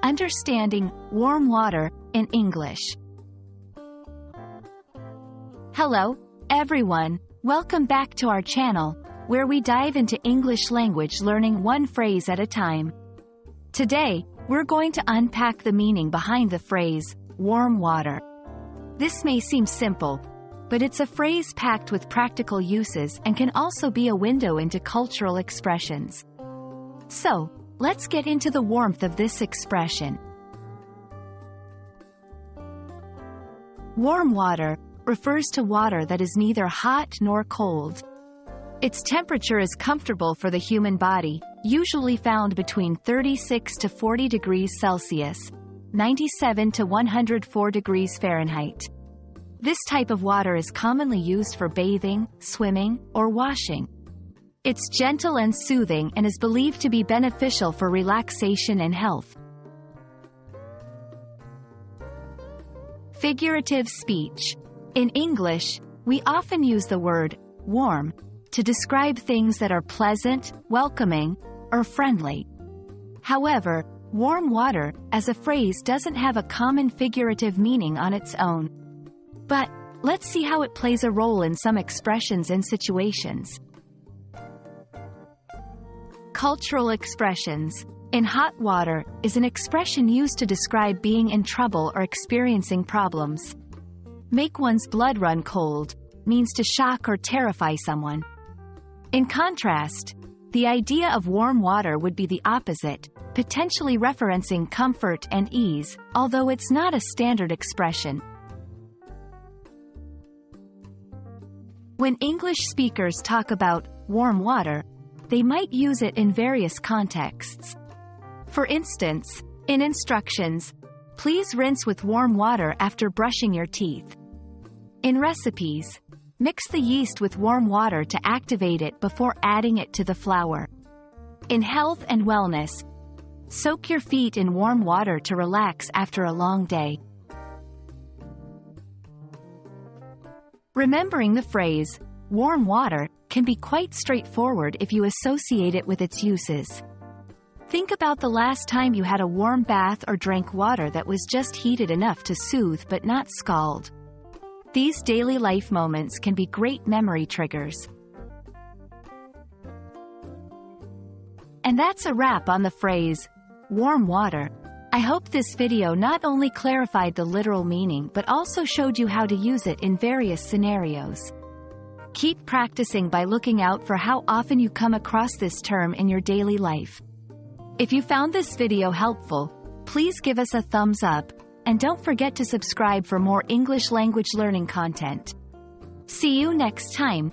Understanding warm water in English. Hello, everyone. Welcome back to our channel, where we dive into English language learning one phrase at a time. Today, we're going to unpack the meaning behind the phrase, warm water. This may seem simple, but it's a phrase packed with practical uses and can also be a window into cultural expressions. So, let's get into the warmth of this expression. Warm water refers to water that is neither hot nor cold. Its temperature is comfortable for the human body, usually found between 36 to 40 degrees Celsius, 97 to 104 degrees Fahrenheit. This type of water is commonly used for bathing, swimming, or washing. It's gentle and soothing and is believed to be beneficial for relaxation and health. Figurative speech. In English, we often use the word warm to describe things that are pleasant, welcoming, or friendly. However, warm water, as a phrase, doesn't have a common figurative meaning on its own. But, let's see how it plays a role in some expressions and situations. Cultural expressions. In hot water is an expression used to describe being in trouble or experiencing problems. Make one's blood run cold means to shock or terrify someone. In contrast, the idea of warm water would be the opposite, potentially referencing comfort and ease, although it's not a standard expression. When English speakers talk about warm water, they might use it in various contexts. For instance, in instructions, please rinse with warm water after brushing your teeth. In recipes, mix the yeast with warm water to activate it before adding it to the flour. In health and wellness, soak your feet in warm water to relax after a long day. Remembering the phrase, warm water, can be quite straightforward if you associate it with its uses. Think about the last time you had a warm bath or drank water that was just heated enough to soothe but not scald. These daily life moments can be great memory triggers. And that's a wrap on the phrase, warm water. I hope this video not only clarified the literal meaning but also showed you how to use it in various scenarios. Keep practicing by looking out for how often you come across this term in your daily life. If you found this video helpful, please give us a thumbs up, and don't forget to subscribe for more English language learning content. See you next time.